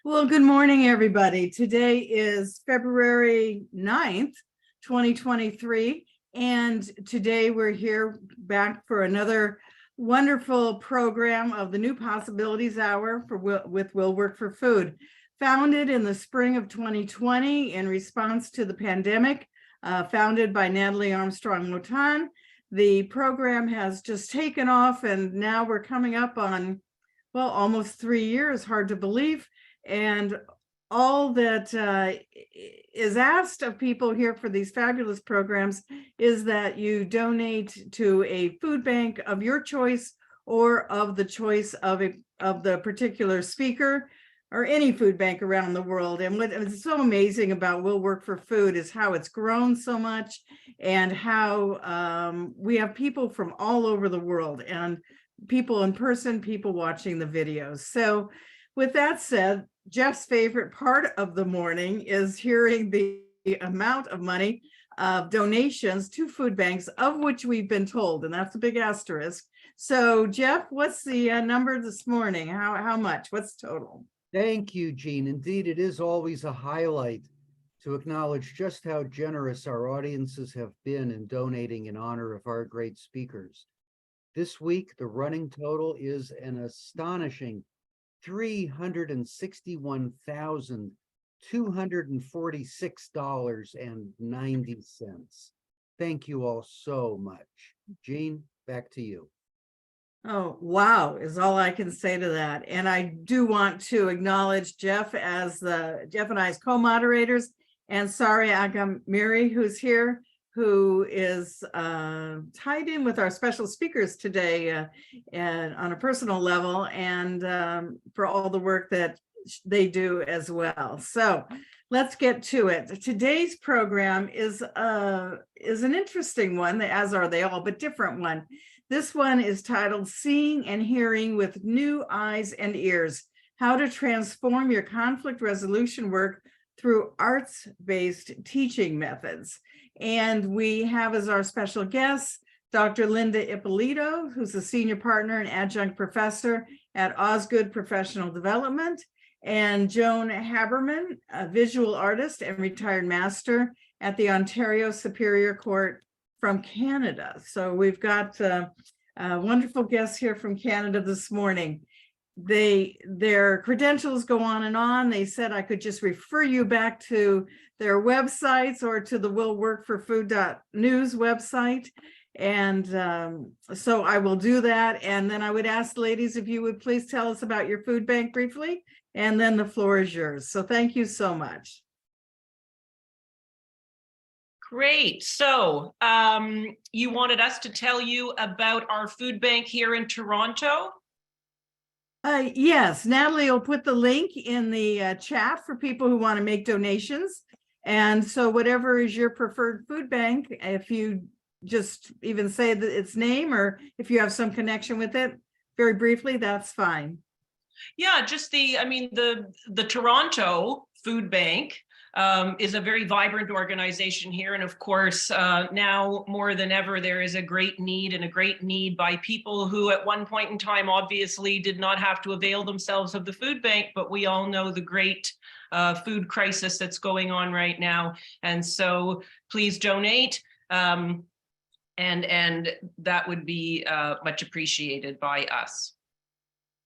Well, good morning, everybody. Today is February 9th, 2023, and today we're here back for another wonderful program of the New Possibilities Hour with Will Work for Food. Founded in the spring of 2020 in response to the pandemic, founded by Natalie Armstrong-Motan, the program has just taken off, and now we're coming up on, well, almost 3 years, hard to believe. And all that is asked of people here for these fabulous programs is that you donate to a food bank of your choice or of the choice of the particular speaker, or any food bank around the world. And what is so amazing about Will Work for Food is how it's grown so much, and how we have people from all over the world, and people in person, people watching the videos. So with that said, Jeff's favorite part of the morning is hearing the amount of money of donations to food banks, of which we've been told, and that's a big asterisk. So Jeff, what's the number this morning? How much? What's total? Thank you, Jean. Indeed, it is always a highlight to acknowledge just how generous our audiences have been in donating in honor of our great speakers. This week, the running total is an astonishing $361,246.90. Thank you all so much. Jean, back to you. Oh, wow, is all I can say to that. And I do want to acknowledge Jeff and I as co-moderators, and Sari Agamiri, who's here, who is tied in with our special speakers today and on a personal level, and for all the work that they do as well. So let's get to it. Today's program is an interesting one, as are they all, but different one. This one is titled Seeing and Hearing with New Eyes and Ears: How to Transform Your Conflict Resolution Work Through Arts-Based Teaching Methods. And we have as our special guest, Dr. Linda Ippolito, who's a senior partner and adjunct professor at Osgoode Professional Development, and Joan Haberman, a visual artist and retired master at the Ontario Superior Court from Canada. So we've got wonderful guests here from Canada this morning. Their credentials go on and on. They said I could just refer you back to their websites or to the willworkforfood.news website. And so I will do that. And then I would ask, ladies, if you would please tell us about your food bank briefly, and then the floor is yours. So thank you so much. Great. So you wanted us to tell you about our food bank here in Toronto? Yes, Natalie will put the link in the chat for people who want to make donations. And so whatever is your preferred food bank, if you just even say that its name, or if you have some connection with it, very briefly, that's fine. Yeah, just the Toronto Food Bank is a very vibrant organization here. And of course, now more than ever, there is a great need by people who at one point in time obviously did not have to avail themselves of the food bank, but we all know the great food crisis that's going on right now. And so please donate, and that would be much appreciated by us.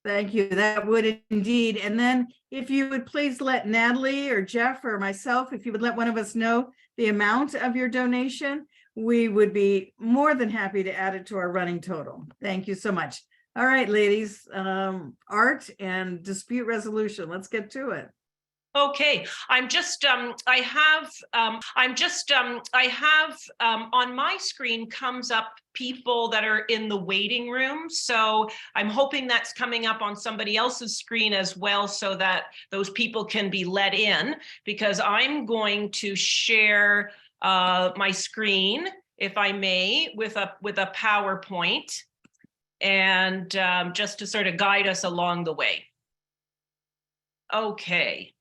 Thank you. That would indeed. And then if you would please let Natalie or Jeff or myself, if you would let one of us know the amount of your donation, we would be more than happy to add it to our running total. Thank you so much. All right, ladies, art and dispute resolution. Let's get to it. Okay, I have on my screen comes up people that are in the waiting room. So I'm hoping that's coming up on somebody else's screen as well, so that those people can be let in, because I'm going to share my screen, if I may, with a PowerPoint, and just to sort of guide us along the way. Okay.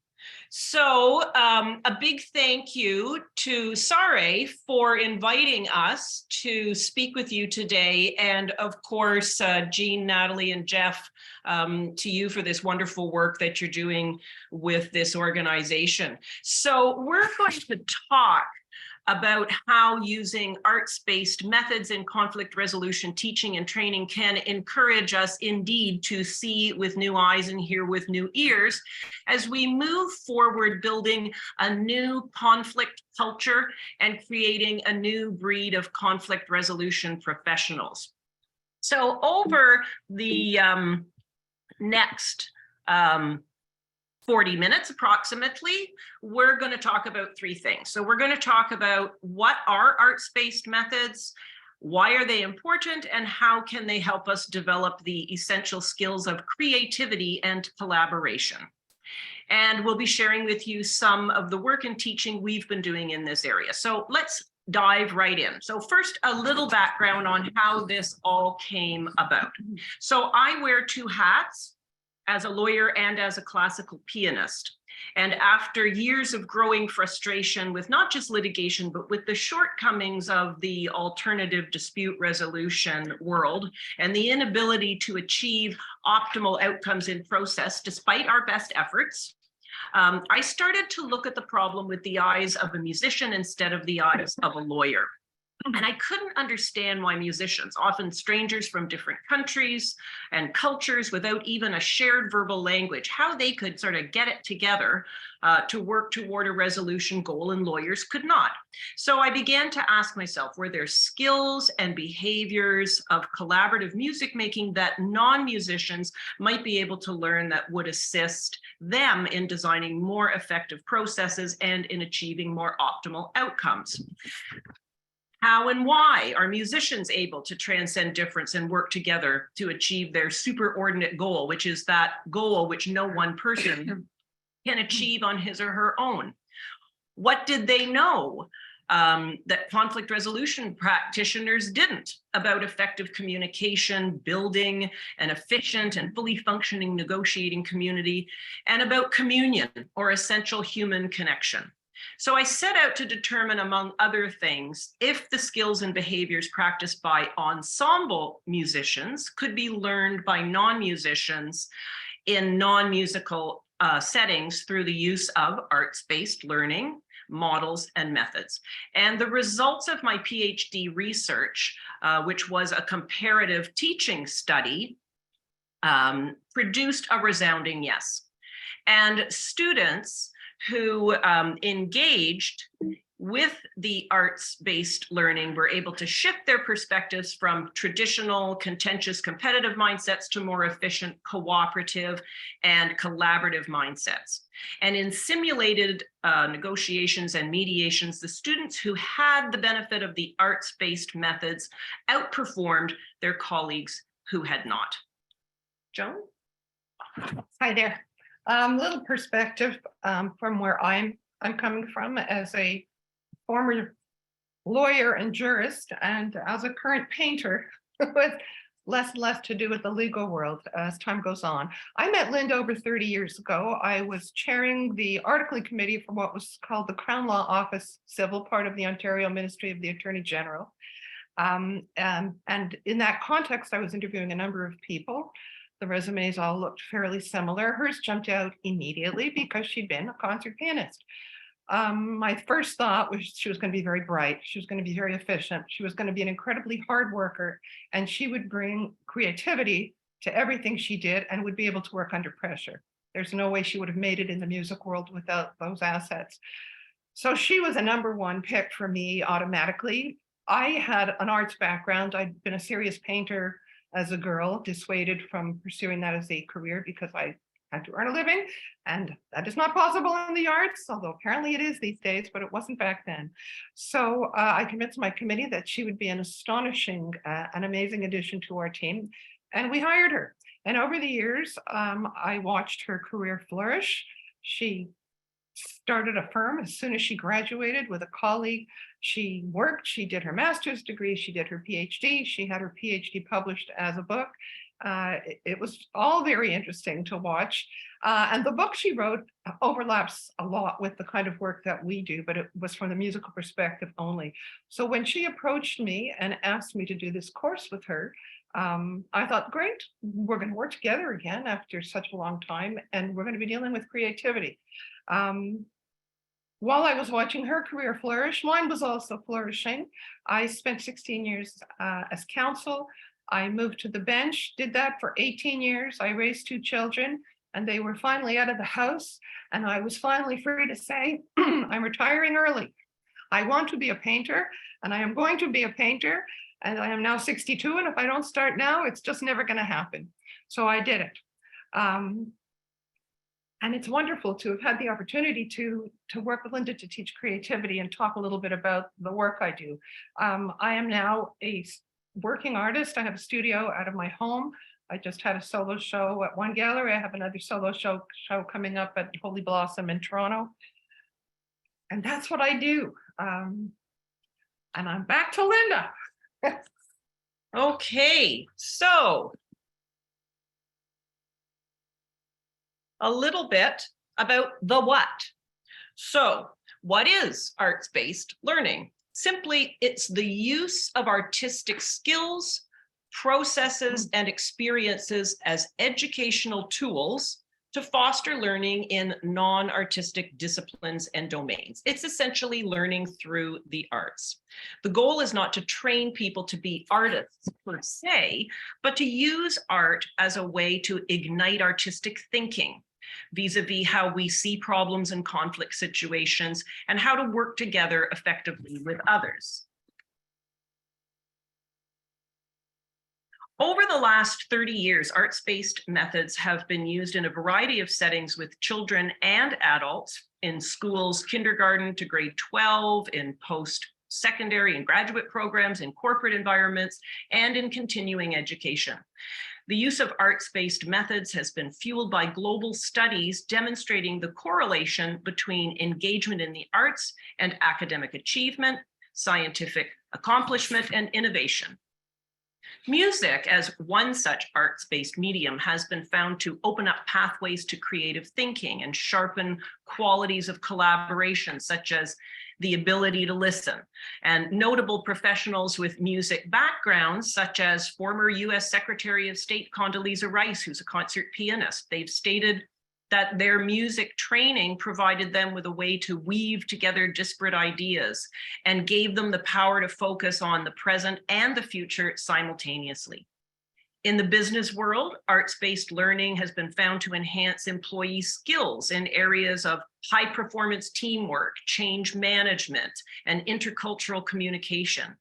So a big thank you to Sare for inviting us to speak with you today. And of course, Jean, Natalie, and Jeff, to you for this wonderful work that you're doing with this organization. So we're going to talk about how using arts-based methods in conflict resolution teaching and training can encourage us indeed to see with new eyes and hear with new ears as we move forward building a new conflict culture and creating a new breed of conflict resolution professionals. So over the next 40 minutes approximately, we're going to talk about three things. So we're going to talk about what are arts-based methods, why are they important, and how can they help us develop the essential skills of creativity and collaboration. And we'll be sharing with you some of the work and teaching we've been doing in this area. So let's dive right in. So first, a little background on how this all came about. So I wear two hats, as a lawyer and as a classical pianist. And after years of growing frustration with not just litigation, but with the shortcomings of the alternative dispute resolution world and the inability to achieve optimal outcomes in process, despite our best efforts, I started to look at the problem with the eyes of a musician instead of the eyes of a lawyer. And I couldn't understand why musicians, often strangers from different countries and cultures without even a shared verbal language, how they could sort of get it together to work toward a resolution goal and lawyers could not. So I began to ask myself, were there skills and behaviors of collaborative music making that non-musicians might be able to learn that would assist them in designing more effective processes and in achieving more optimal outcomes? How and why are musicians able to transcend difference and work together to achieve their superordinate goal, which is that goal which no one person can achieve on his or her own? What did they know that conflict resolution practitioners didn't about effective communication, building an efficient and fully functioning negotiating community, and about communion or essential human connection? So I set out to determine, among other things, if the skills and behaviors practiced by ensemble musicians could be learned by non-musicians in non-musical settings through the use of arts-based learning models and methods. And the results of my PhD research, which was a comparative teaching study, produced a resounding yes. And students who engaged with the arts-based learning were able to shift their perspectives from traditional, contentious, competitive mindsets to more efficient, cooperative, and collaborative mindsets. And in simulated negotiations and mediations, the students who had the benefit of the arts-based methods outperformed their colleagues who had not. Joan? Hi there. Little perspective from where I'm coming from as a former lawyer and jurist, and as a current painter with less and less to do with the legal world as time goes on. I met Linda over 30 years ago. I was chairing the articling committee for what was called the Crown Law Office Civil, part of the Ontario Ministry of the Attorney General. And in that context, I was interviewing a number of people. The resumes all looked fairly similar. Hers jumped out immediately because she'd been a concert pianist. My first thought was she was going to be very bright. She was going to be very efficient. She was going to be an incredibly hard worker, and she would bring creativity to everything she did and would be able to work under pressure. There's no way she would have made it in the music world without those assets. So she was a number one pick for me automatically. I had an arts background. I'd been a serious painter as a girl, dissuaded from pursuing that as a career because I had to earn a living, and that is not possible in the arts, although apparently it is these days, but it wasn't back then. So I convinced my committee that she would be an astonishing, an amazing addition to our team, and we hired her. And over the years, I watched her career flourish. She started a firm as soon as she graduated with a colleague. She worked, she did her master's degree, she did her PhD, she had her PhD published as a book, It was all very interesting to watch. And the book she wrote overlaps a lot with the kind of work that we do, but it was from the musical perspective only. So when she approached me and asked me to do this course with her, I thought, great, we're going to work together again after such a long time, and we're going to be dealing with creativity. While I was watching her career flourish, mine was also flourishing. I spent 16 years as counsel. I moved to the bench, did that for 18 years. I raised 2 children, and they were finally out of the house. And I was finally free to say, I'm retiring early. I want to be a painter, and I am going to be a painter. And I am now 62, and if I don't start now, it's just never going to happen. So I did it. And it's wonderful to have had the opportunity to work with Linda to teach creativity and talk a little bit about the work I do. I am now a working artist. I have a studio out of my home. I just had a solo show at one gallery. I have another solo show coming up at Holy Blossom in Toronto. And that's what I do. And I'm back to Linda. Okay, so a little bit about the what. So what is arts-based learning? Simply, it's the use of artistic skills, processes, and experiences as educational tools to foster learning in non-artistic disciplines and domains. It's essentially learning through the arts. The goal is not to train people to be artists per se, but to use art as a way to ignite artistic thinking vis-a-vis how we see problems and conflict situations and how to work together effectively with others. Over the last 30 years, arts-based methods have been used in a variety of settings with children and adults in schools, kindergarten to grade 12, in post-secondary and graduate programs, in corporate environments, and in continuing education. The use of arts-based methods has been fueled by global studies demonstrating the correlation between engagement in the arts and academic achievement, scientific accomplishment, and innovation. Music, as one such arts-based medium, has been found to open up pathways to creative thinking and sharpen qualities of collaboration, such as the ability to listen. And notable professionals with music backgrounds, such as former US Secretary of State Condoleezza Rice, who's a concert pianist, they've stated that their music training provided them with a way to weave together disparate ideas and gave them the power to focus on the present and the future simultaneously. In the business world, arts-based learning has been found to enhance employee skills in areas of high-performance teamwork, change management, and intercultural communication.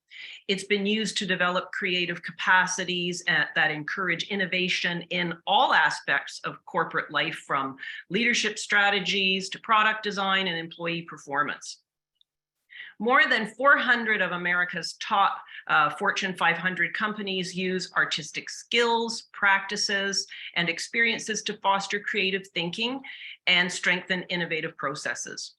It's been used to develop creative capacities that encourage innovation in all aspects of corporate life, from leadership strategies to product design and employee performance. More than 400 of America's top Fortune 500 companies use artistic skills, practices, and experiences to foster creative thinking and strengthen innovative processes.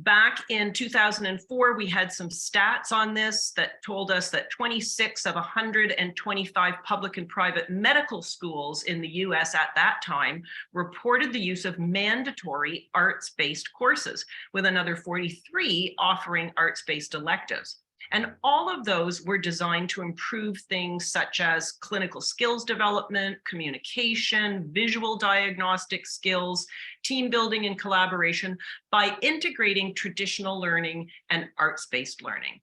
Back in 2004, we had some stats on this that told us that 26 of 125 public and private medical schools in the US at that time reported the use of mandatory arts-based courses, with another 43 offering arts-based electives. And all of those were designed to improve things such as clinical skills development, communication, visual diagnostic skills, team building and collaboration by integrating traditional learning and arts-based learning.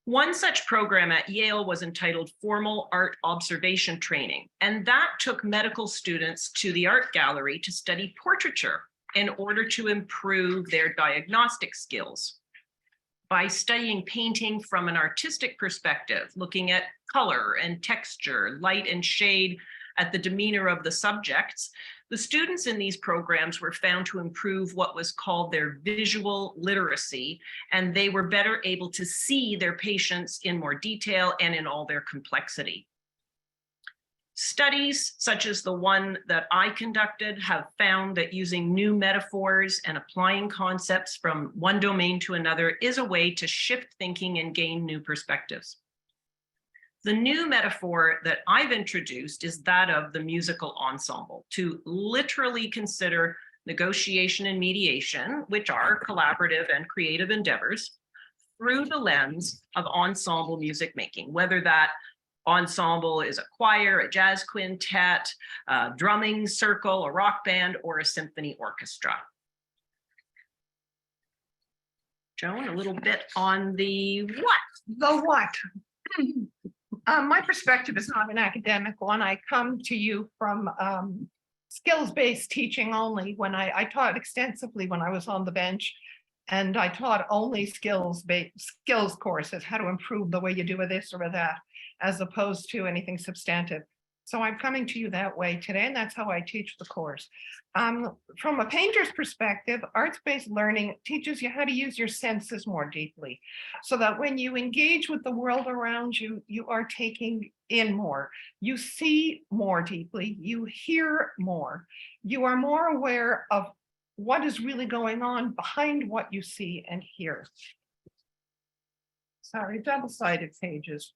One such program at Yale was entitled Formal Art Observation Training, and that took medical students to the art gallery to study portraiture in order to improve their diagnostic skills. By studying painting from an artistic perspective, looking at color and texture, light and shade, at the demeanor of the subjects, the students in these programs were found to improve what was called their visual literacy, and they were better able to see their patients in more detail and in all their complexity. Studies such as the one that I conducted have found that using new metaphors and applying concepts from one domain to another is a way to shift thinking and gain new perspectives. The new metaphor that I've introduced is that of the musical ensemble, to literally consider negotiation and mediation, which are collaborative and creative endeavors, through the lens of ensemble music making, whether that ensemble is a choir, a jazz quintet, a drumming circle, a rock band, or a symphony orchestra. Joan, a little bit on the what? The what? My perspective is not an academic one. I come to you from skills-based teaching only. When I taught extensively when I was on the bench, and I taught only skills courses, how to improve the way you do with this or with that, as opposed to anything substantive. So I'm coming to you that way today, and that's how I teach the course. From a painter's perspective, arts-based learning teaches you how to use your senses more deeply, so that when you engage with the world around you, you are taking in more. You see more deeply, you hear more, you are more aware of what is really going on behind what you see and hear. Sorry, double-sided pages.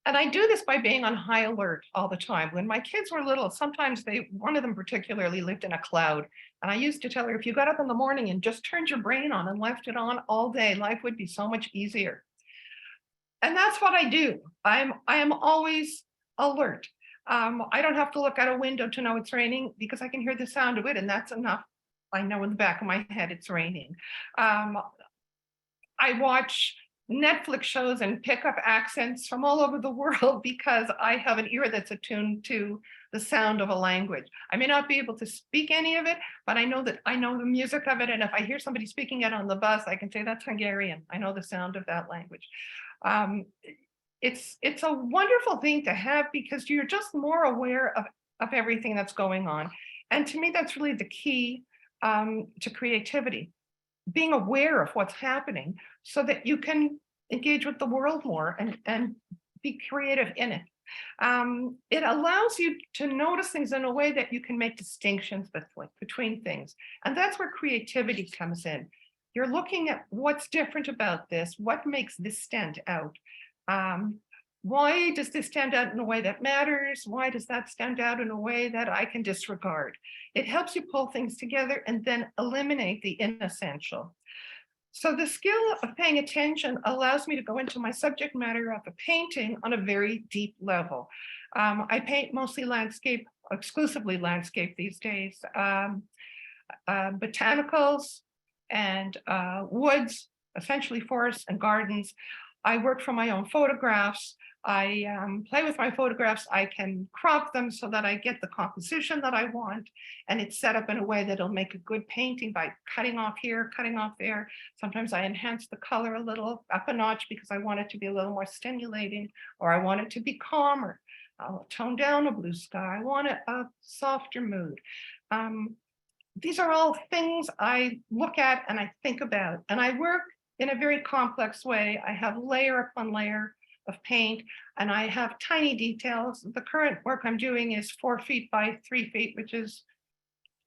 And I do this by being on high alert all the time. When my kids were little, sometimes one of them particularly lived in a cloud. And I used to tell her, if you got up in the morning and just turned your brain on and left it on all day, life would be so much easier. And that's what I do. I am always alert. I don't have to look out a window to know it's raining because I can hear the sound of it, and that's enough. I know in the back of my head it's raining. I watch Netflix shows and pick up accents from all over the world because I have an ear that's attuned to the sound of a language. I may not be able to speak any of it, but I know that I know the music of it. And if I hear somebody speaking it on the bus, I can say that's Hungarian. I know the sound of that language. It's a wonderful thing to have because you're just more aware of everything that's going on. And to me, that's really the key to creativity. Being aware of what's happening so that you can engage with the world more and be creative in it. It allows you to notice things in a way that you can make distinctions between things. And that's where creativity comes in. You're looking at what's different about this, what makes this stand out. Why does this stand out in a way that matters? Why does that stand out in a way that I can disregard? It helps you pull things together and then eliminate the inessential. So the skill of paying attention allows me to go into my subject matter of a painting on a very deep level. I paint mostly landscape, exclusively landscape these days, botanicals and woods, essentially forests and gardens. I work from my own photographs. I play with my photographs. I can crop them so that I get the composition that I want. And it's set up in a way that'll make a good painting by cutting off here, cutting off there. Sometimes I enhance the color a little up a notch because I want it to be a little more stimulating, or I want it to be calmer. I'll tone down a blue sky. I want a softer mood. These are all things I look at and I think about, and I work in a very complex way. I have layer upon layer of paint, and I have tiny details. The current work I'm doing is 4 feet by 3 feet, which is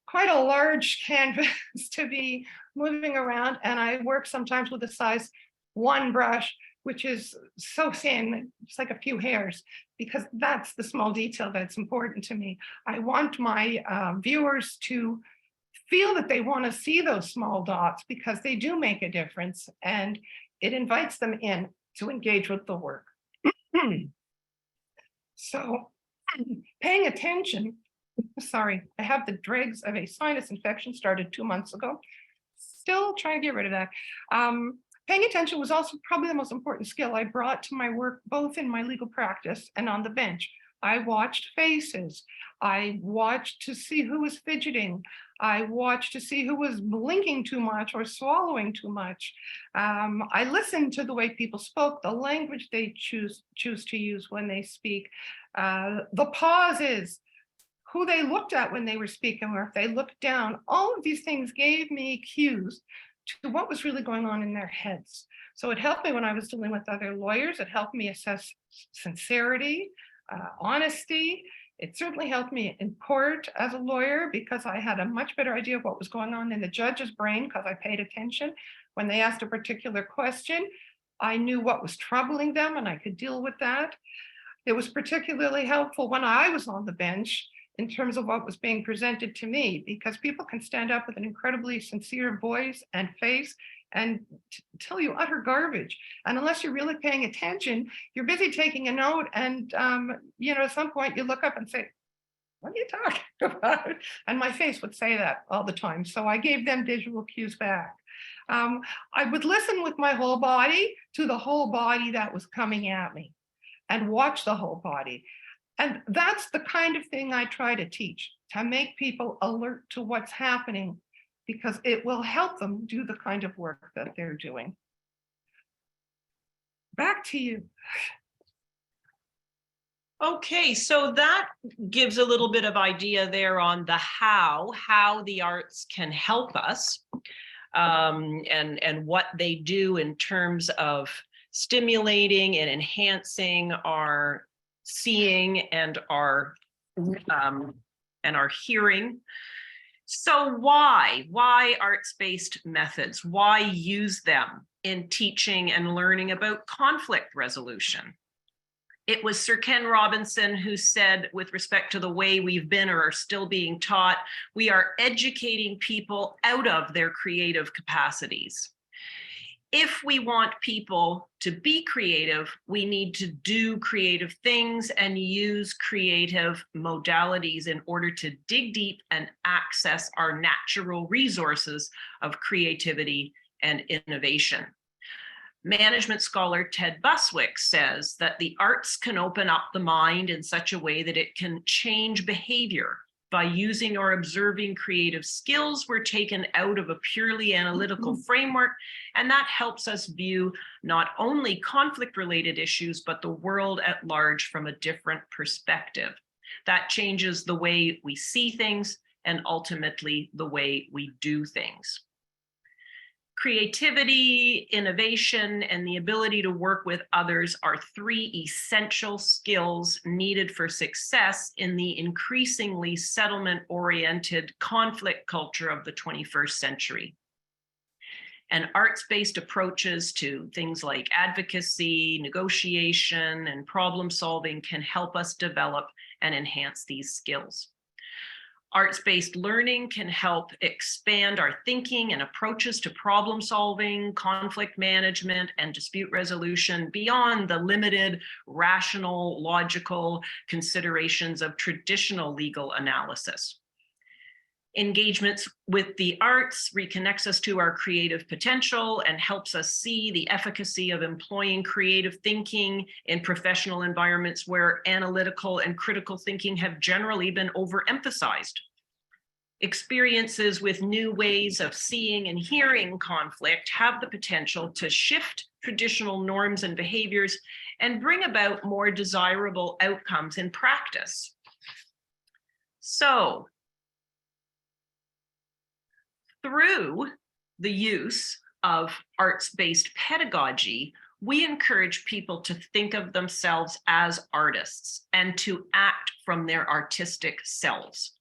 quite a large canvas to be moving around. And I work sometimes with a size 1 brush, which is so thin, it's like a few hairs, because that's the small detail that's important to me. I want my viewers to feel that they want to see those small dots because they do make a difference, and it invites them in to engage with the work. So paying attention, sorry, I have the dregs of a sinus infection, started 2 months ago. Still trying to get rid of that. Paying attention was also probably the most important skill I brought to my work, both in my legal practice and on the bench. I watched faces. I watched to see who was fidgeting. I watched to see who was blinking too much or swallowing too much. I listened to the way people spoke, the language they choose to use when they speak, the pauses, who they looked at when they were speaking, or if they looked down. All of these things gave me cues to what was really going on in their heads. So it helped me when I was dealing with other lawyers. It helped me assess sincerity, honesty. It certainly helped me in court as a lawyer because I had a much better idea of what was going on in the judge's brain because I paid attention. When they asked a particular question, I knew what was troubling them and I could deal with that. It was particularly helpful when I was on the bench in terms of what was being presented to me, because people can stand up with an incredibly sincere voice and face and tell you utter garbage. And unless you're really paying attention, you're busy taking a note. And, at some point you look up and say, what are you talking about? And my face would say that all the time. So I gave them visual cues back. I would listen with my whole body to the whole body that was coming at me and watch the whole body. And that's the kind of thing I try to teach, to make people alert to what's happening, because it will help them do the kind of work that they're doing. Back to you. Okay, so that gives a little bit of idea there on the how the arts can help us, and what they do in terms of stimulating and enhancing our seeing and our hearing. So why arts-based methods? Why use them in teaching and learning about conflict resolution? It was Sir Ken Robinson who said, with respect to the way we've been or are still being taught, we are educating people out of their creative capacities. If we want people to be creative, we need to do creative things and use creative modalities in order to dig deep and access our natural resources of creativity and innovation. Management scholar Ted Buswick says that the arts can open up the mind in such a way that it can change behavior. By using or observing creative skills, we're taken out of a purely analytical framework, and that helps us view not only conflict-related issues, but the world at large from a different perspective. That changes the way we see things and ultimately the way we do things. Creativity, innovation, and the ability to work with others are three essential skills needed for success in the increasingly settlement-oriented conflict culture of the 21st century. And arts-based approaches to things like advocacy, negotiation, and problem solving can help us develop and enhance these skills. Arts-based learning can help expand our thinking and approaches to problem solving, conflict management, and dispute resolution beyond the limited, rational, logical considerations of traditional legal analysis. Engagements with the arts reconnects us to our creative potential and helps us see the efficacy of employing creative thinking in professional environments where analytical and critical thinking have generally been overemphasized. Experiences with new ways of seeing and hearing conflict have the potential to shift traditional norms and behaviors and bring about more desirable outcomes in practice. So, through the use of arts-based pedagogy, we encourage people to think of themselves as artists and to act from their artistic selves.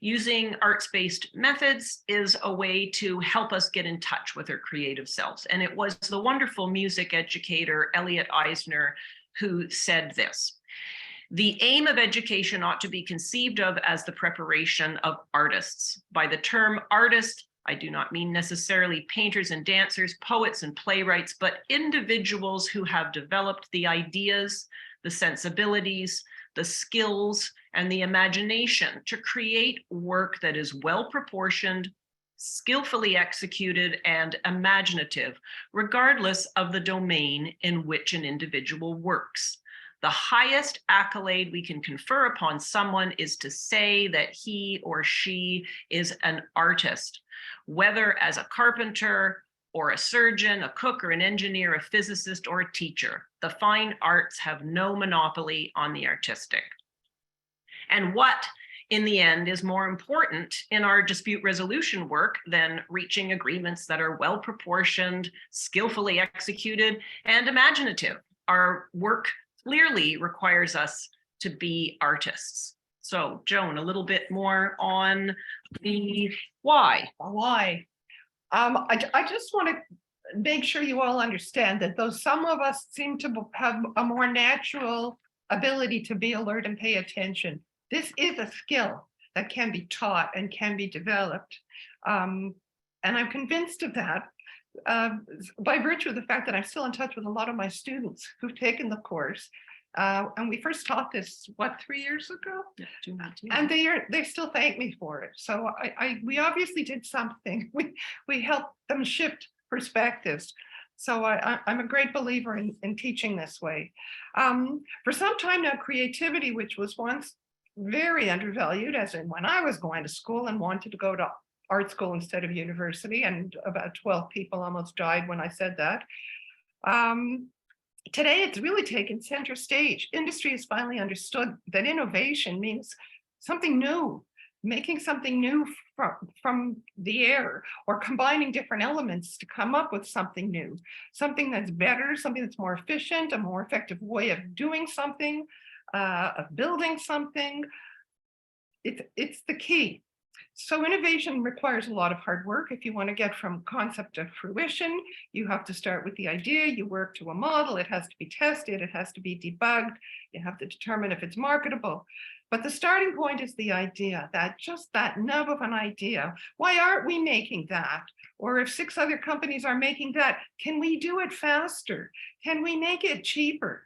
Using arts-based methods is a way to help us get in touch with our creative selves. And it was the wonderful music educator, Elliot Eisner, who said this: "The aim of education ought to be conceived of as the preparation of artists. By the term artist, I do not mean necessarily painters and dancers, poets and playwrights, but individuals who have developed the ideas, the sensibilities, the skills, and the imagination to create work that is well proportioned, skillfully executed, and imaginative, regardless of the domain in which an individual works. The highest accolade we can confer upon someone is to say that he or she is an artist, whether as a carpenter or a surgeon, a cook or an engineer, a physicist or a teacher. The fine arts have no monopoly on the artistic." And what, in the end, is more important in our dispute resolution work than reaching agreements that are well proportioned, skillfully executed, and imaginative? Our work clearly requires us to be artists. So, Joan, a little bit more on the why. Why? I just want to make sure you all understand that though some of us seem to have a more natural ability to be alert and pay attention, this is a skill that can be taught and can be developed. And I'm convinced of that by virtue of the fact that I'm still in touch with a lot of my students who've taken the course. And we first taught this, what, 3 years ago? And they still thank me for it. So we obviously did something. We helped them shift perspectives. So I'm a great believer in teaching this way. For some time now, creativity, which was once very undervalued, as in when I was going to school and wanted to go to art school instead of university, and about 12 people almost died when I said that. Today, it's really taken center stage. Industry has finally understood that innovation means something new, making something new from the air, or combining different elements to come up with something new, something that's better, something that's more efficient, a more effective way of doing something, of building something. It's the key. So innovation requires a lot of hard work. If you want to get from concept to fruition, you have to start with the idea, you work to a model, it has to be tested, it has to be debugged, you have to determine if it's marketable. But the starting point is the idea, just that nub of an idea. Why aren't we making that? Or if 6 other companies are making that, can we do it faster? Can we make it cheaper?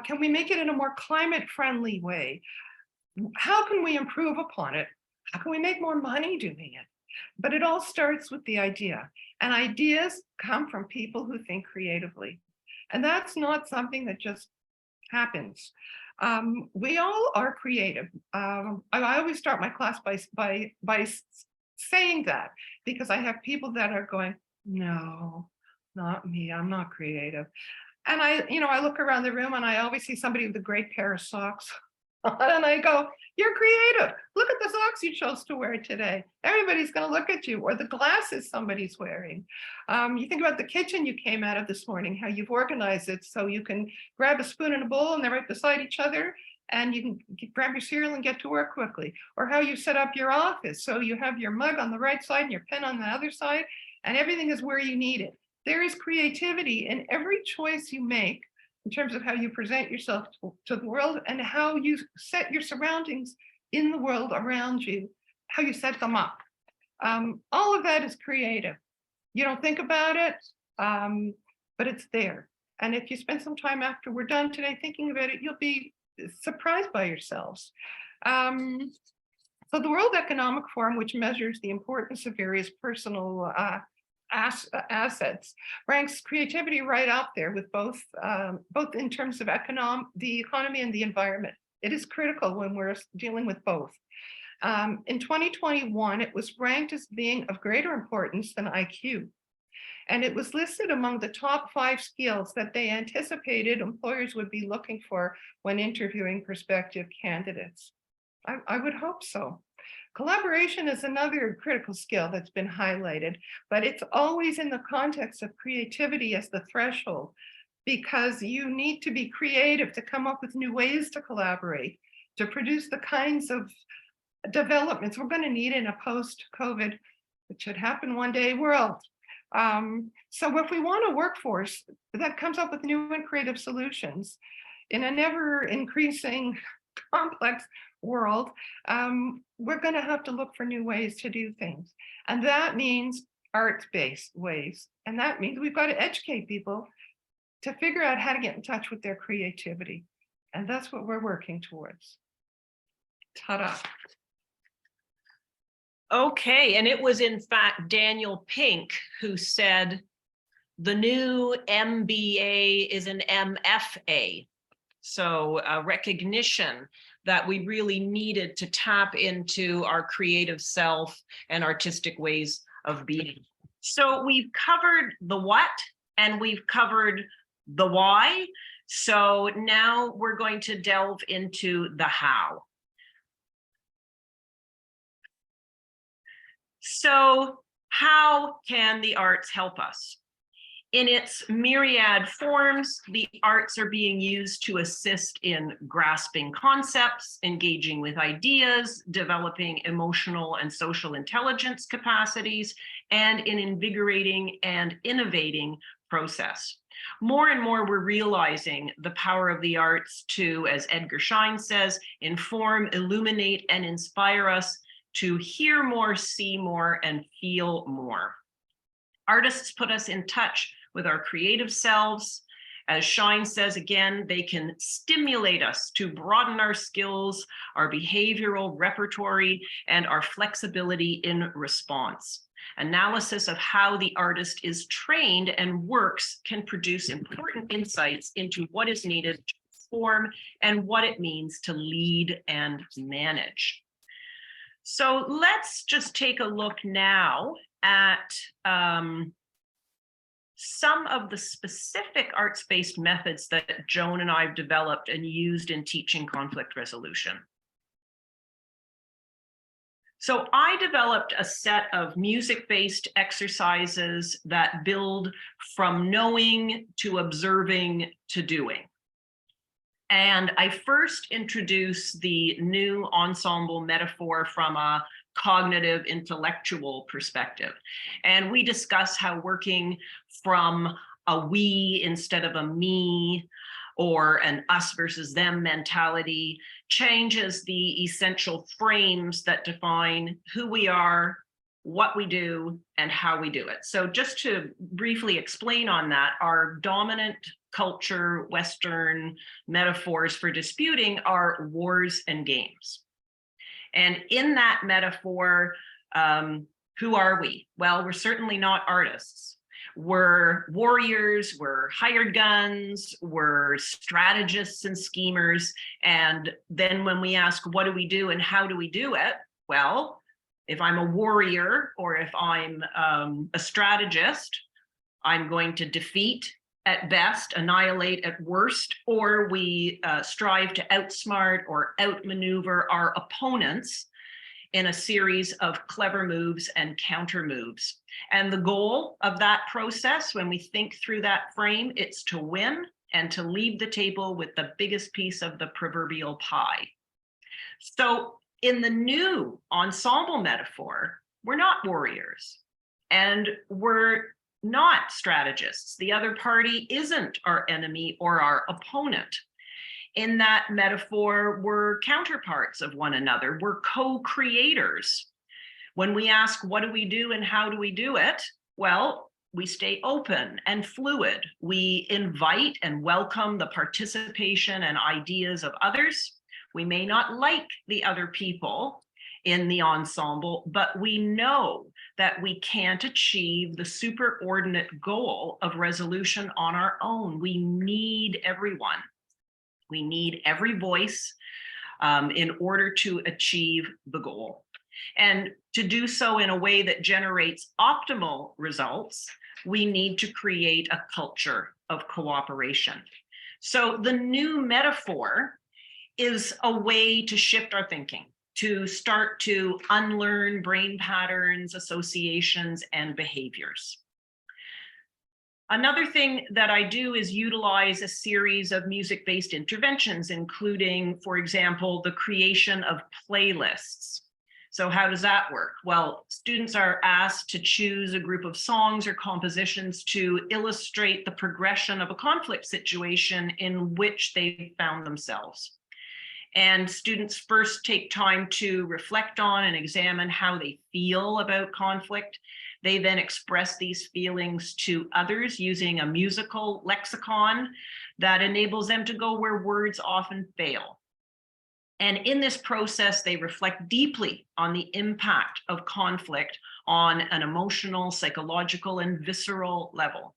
Can we make it in a more climate-friendly way? How can we improve upon it? How can we make more money doing it? But it all starts with the idea. And ideas come from people who think creatively. And that's not something that just happens. We all are creative. I always start my class by saying that, because I have people that are going, no, not me, I'm not creative. And I look around the room and I always see somebody with a great pair of socks. And I go, you're creative. Look at the socks you chose to wear today. Everybody's going to look at you, or the glasses somebody's wearing. You think about the kitchen you came out of this morning, how you've organized it so you can grab a spoon and a bowl and they're right beside each other, and you can grab your cereal and get to work quickly. Or how you set up your office so you have your mug on the right side and your pen on the other side, and everything is where you need it. There is creativity in every choice you make, in terms of how you present yourself to the world and how you set your surroundings in the world around you, how you set them up. All of that is creative. You don't think about it, but it's there. And if you spend some time after we're done today thinking about it, you'll be surprised by yourselves. So the World Economic Forum, which measures the importance of various personal assets, ranks creativity right up there with both in terms of the economy and the environment. It is critical when we're dealing with both. In 2021, it was ranked as being of greater importance than IQ. And it was listed among the top 5 skills that they anticipated employers would be looking for when interviewing prospective candidates. I would hope so. Collaboration is another critical skill that's been highlighted, but it's always in the context of creativity as the threshold, because you need to be creative to come up with new ways to collaborate, to produce the kinds of developments we're going to need in a post-COVID, which should happen one day, world. So if we want a workforce that comes up with new and creative solutions in a never increasing complex world, we're going to have to look for new ways to do things. And that means arts-based ways. And that means we've got to educate people to figure out how to get in touch with their creativity. And that's what we're working towards. Ta-da. Okay, and it was in fact Daniel Pink who said the new MBA is an MFA. So a recognition that we really needed to tap into our creative self and artistic ways of being. So we've covered the what and we've covered the why. So now we're going to delve into the how. So how can the arts help us? In its myriad forms, the arts are being used to assist in grasping concepts, engaging with ideas, developing emotional and social intelligence capacities, and an invigorating and innovating process. More and more, we're realizing the power of the arts to, as Edgar Schein says, inform, illuminate, and inspire us to hear more, see more, and feel more. Artists put us in touch with our creative selves. As Schein says again, they can stimulate us to broaden our skills, our behavioral repertoire, and our flexibility in response. Analysis of how the artist is trained and works can produce important insights into what is needed to perform and what it means to lead and manage. So let's just take a look now at some of the specific arts-based methods that Joan and I have developed and used in teaching conflict resolution. So I developed a set of music-based exercises that build from knowing to observing to doing. And I first introduced the new ensemble metaphor from a cognitive intellectual perspective. And we discuss how working from a we instead of a me, or an us versus them mentality, changes the essential frames that define who we are, what we do, and how we do it. So just to briefly explain on that, our dominant culture, Western metaphors for disputing are wars and games. And in that metaphor, who are we? Well, we're certainly not artists. We're warriors, we're hired guns, we're strategists and schemers. And then when we ask, what do we do and how do we do it? Well, if I'm a warrior or if I'm a strategist, I'm going to defeat at best, annihilate at worst, or we strive to outsmart or outmaneuver our opponents in a series of clever moves and counter moves. And the goal of that process, when we think through that frame, it's to win and to leave the table with the biggest piece of the proverbial pie. So in the new ensemble metaphor, we're not warriors and we're not strategists. The other party isn't our enemy or our opponent. In that metaphor, we're counterparts of one another. We're co-creators. When we ask, what do we do and how do we do it? Well, we stay open and fluid. We invite and welcome the participation and ideas of others. We may not like the other people in the ensemble, but we know that we can't achieve the superordinate goal of resolution on our own. We need everyone. We need every voice in order to achieve the goal. And to do so in a way that generates optimal results, we need to create a culture of cooperation. So the new metaphor is a way to shift our thinking, to start to unlearn brain patterns, associations, and behaviors. Another thing that I do is utilize a series of music-based interventions, including, for example, the creation of playlists. So how does that work? Well, students are asked to choose a group of songs or compositions to illustrate the progression of a conflict situation in which they found themselves. And students first take time to reflect on and examine how they feel about conflict. They then express these feelings to others using a musical lexicon that enables them to go where words often fail. And in this process, they reflect deeply on the impact of conflict on an emotional, psychological, and visceral level.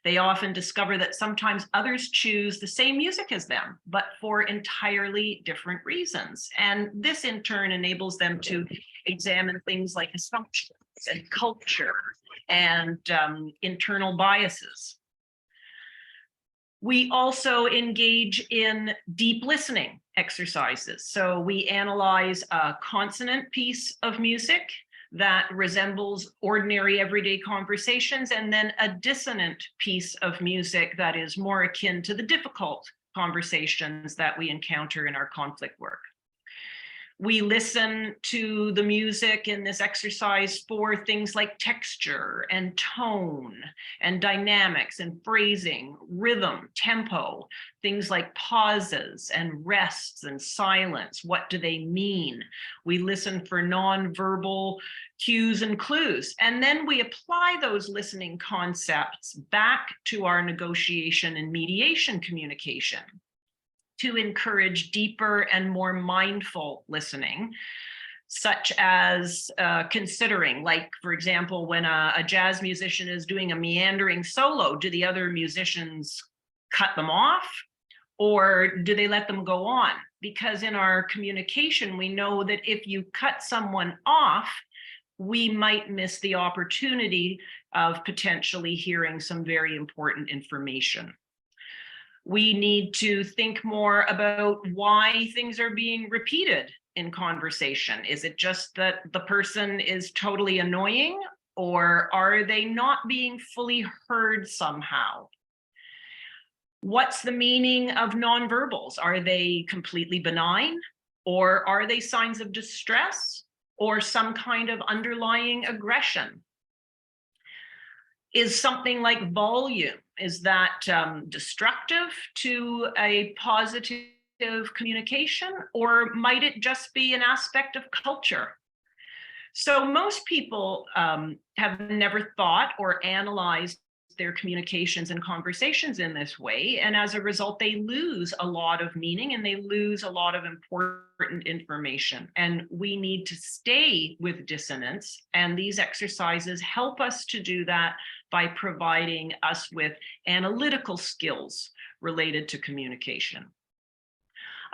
They often discover that sometimes others choose the same music as them, but for entirely different reasons. And this in turn enables them to examine things like assumptions and culture and internal biases. We also engage in deep listening exercises. So we analyze a consonant piece of music that resembles ordinary everyday conversations, and then a dissonant piece of music that is more akin to the difficult conversations that we encounter in our conflict work. We listen to the music in this exercise for things like texture and tone and dynamics and phrasing, rhythm, tempo, things like pauses and rests and silence. What do they mean? We listen for nonverbal cues and clues. And then we apply those listening concepts back to our negotiation and mediation communication to encourage deeper and more mindful listening, such as considering, like, for example, when a jazz musician is doing a meandering solo, do the other musicians cut them off, or do they let them go on? Because in our communication, we know that if you cut someone off, we might miss the opportunity of potentially hearing some very important information. We need to think more about why things are being repeated in conversation. Is it just that the person is totally annoying, or are they not being fully heard somehow? What's the meaning of nonverbals? Are they completely benign, or are they signs of distress or some kind of underlying aggression? Is something like volume, is that destructive to a positive communication, or might it just be an aspect of culture? So most people have never thought or analyzed their communications and conversations in this way. And as a result, they lose a lot of meaning and they lose a lot of important information. And we need to stay with dissonance. And these exercises help us to do that by providing us with analytical skills related to communication.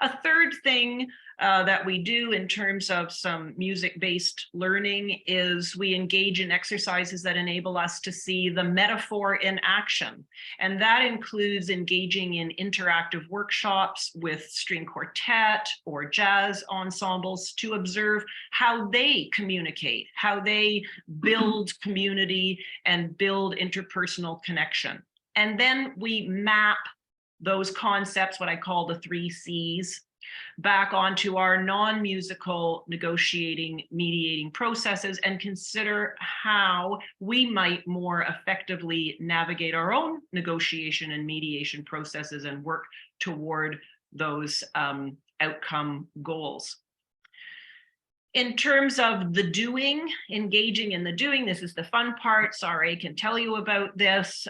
A third thing that we do in terms of some music-based learning is we engage in exercises that enable us to see the metaphor in action. And that includes engaging in interactive workshops with string quartet or jazz ensembles to observe how they communicate, how they build community and build interpersonal connection. And then we map those concepts, what I call the 3 C's, back onto our non-musical negotiating, mediating processes and consider how we might more effectively navigate our own negotiation and mediation processes and work toward those outcome goals. In terms of the doing, engaging in the doing, this is the fun part. Sorry, I can tell you about this.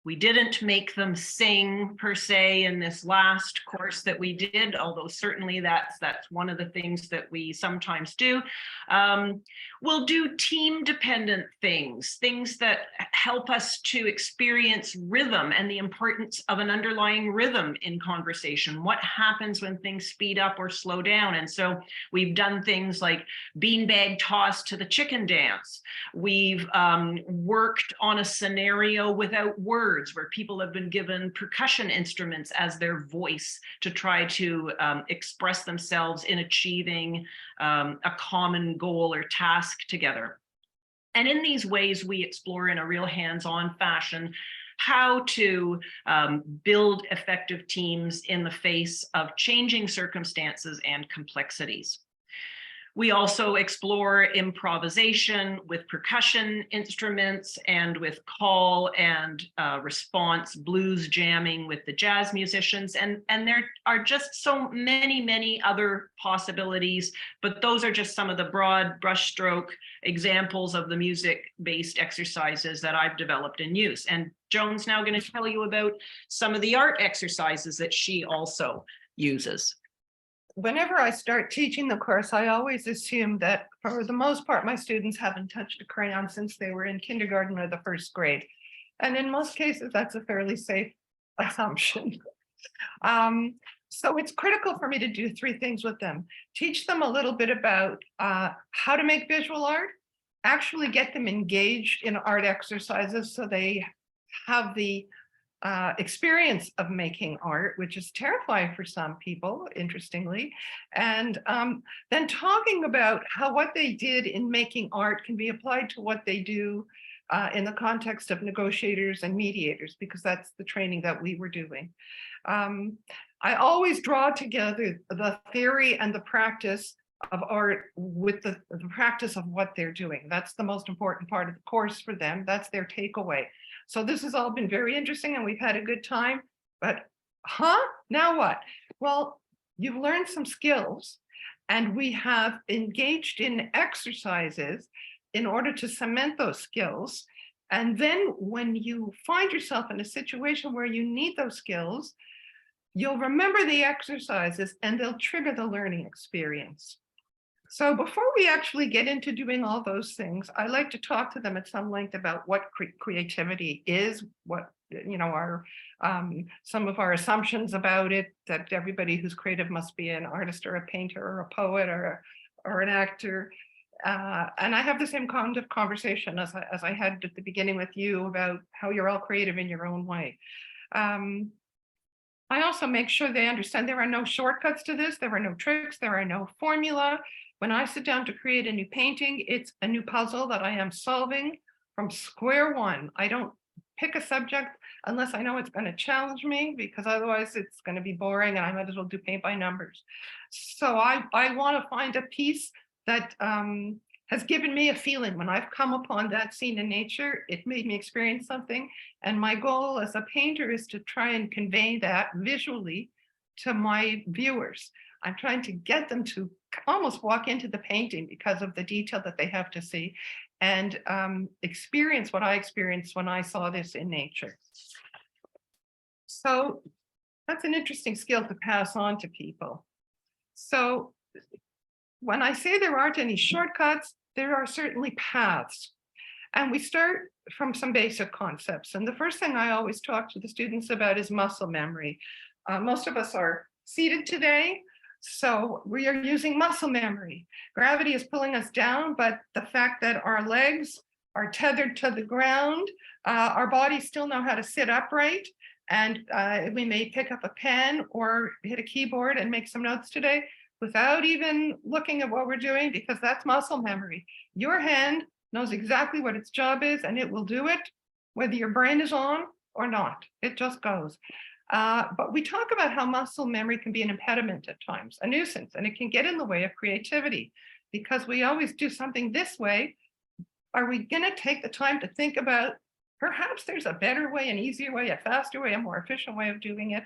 We didn't make them sing per se in this last course that we did, although certainly that's one of the things that we sometimes do. We'll do team-dependent things that help us to experience rhythm and the importance of an underlying rhythm in conversation. What happens when things speed up or slow down? And so we've done things like beanbag toss to the chicken dance. We've worked on a scenario without words, where people have been given percussion instruments as their voice to try to express themselves in achieving a common goal or task together. And in these ways, we explore in a real hands-on fashion how to build effective teams in the face of changing circumstances and complexities. We also explore improvisation with percussion instruments and with call and response blues jamming with the jazz musicians. And there are just so many other possibilities, but those are just some of the broad brushstroke examples of the music-based exercises that I've developed and use. And Joan's now going to tell you about some of the art exercises that she also uses. Whenever I start teaching the course, I always assume that for the most part, my students haven't touched a crayon since they were in kindergarten or the 1st grade. And in most cases, that's a fairly safe assumption. So it's critical for me to do 3 things with them. Teach them a little bit about how to make visual art, actually get them engaged in art exercises so they have the experience of making art, which is terrifying for some people, interestingly, and then talking about how what they did in making art can be applied to what they do in the context of negotiators and mediators, because that's the training that we were doing. I always draw together the theory and the practice of art with the practice of what they're doing. That's the most important part of the course for them. That's their takeaway. So this has all been very interesting and we've had a good time, but now what? Well, you've learned some skills and we have engaged in exercises in order to cement those skills. And then when you find yourself in a situation where you need those skills, you'll remember the exercises and they'll trigger the learning experience. So before we actually get into doing all those things, I like to talk to them at some length about what creativity is, what, you know, our some of our assumptions about it, that everybody who's creative must be an artist or a painter or a poet or an actor. And I have the same kind of conversation as I had at the beginning with you about how you're all creative in your own way. I also make sure they understand there are no shortcuts to this. There are no tricks. There are no formula. When I sit down to create a new painting, it's a new puzzle that I am solving from square one. I don't pick a subject unless I know it's going to challenge me, because otherwise it's going to be boring and I might as well do paint by numbers. So I want to find a piece that has given me a feeling. When I've come upon that scene in nature, it made me experience something. And my goal as a painter is to try and convey that visually to my viewers. I'm trying to get them to almost walk into the painting because of the detail that they have to see, and experience what I experienced when I saw this in nature. So that's an interesting skill to pass on to people. So when I say there aren't any shortcuts, there are certainly paths. And we start from some basic concepts. And the first thing I always talk to the students about is muscle memory. Most of us are seated today, so we are using muscle memory. Gravity is pulling us down, but the fact that our legs are tethered to the ground, our bodies still know how to sit upright, and we may pick up a pen or hit a keyboard and make some notes today without even looking at what we're doing, because that's muscle memory. Your hand knows exactly what its job is and it will do it, whether your brain is on or not. It just goes. But we talk about how muscle memory can be an impediment at times, a nuisance, and it can get in the way of creativity because we always do something this way. Are we going to take the time to think about perhaps there's a better way, an easier way, a faster way, a more efficient way of doing it?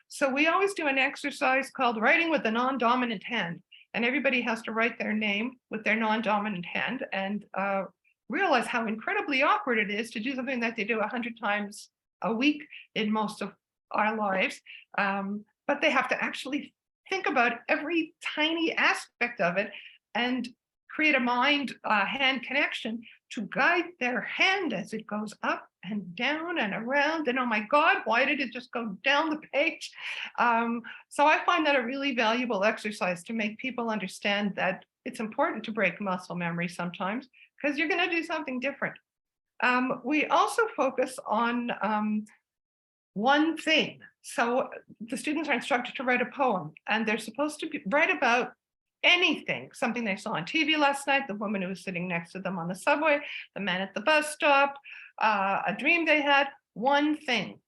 So we always do an exercise called writing with the non-dominant hand, and everybody has to write their name with their non-dominant hand and realize how incredibly awkward it is to do something that they do 100 times a week in most of our lives, but they have to actually think about every tiny aspect of it and create a mind-hand connection to guide their hand as it goes up and down and around. And oh my God, why did it just go down the page? So I find that a really valuable exercise to make people understand that it's important to break muscle memory sometimes because you're going to do something different. We also focus on one thing. So the students are instructed to write a poem, and they're supposed to write about anything, something they saw on TV last night, the woman who was sitting next to them on the subway, the man at the bus stop, a dream they had, one thing.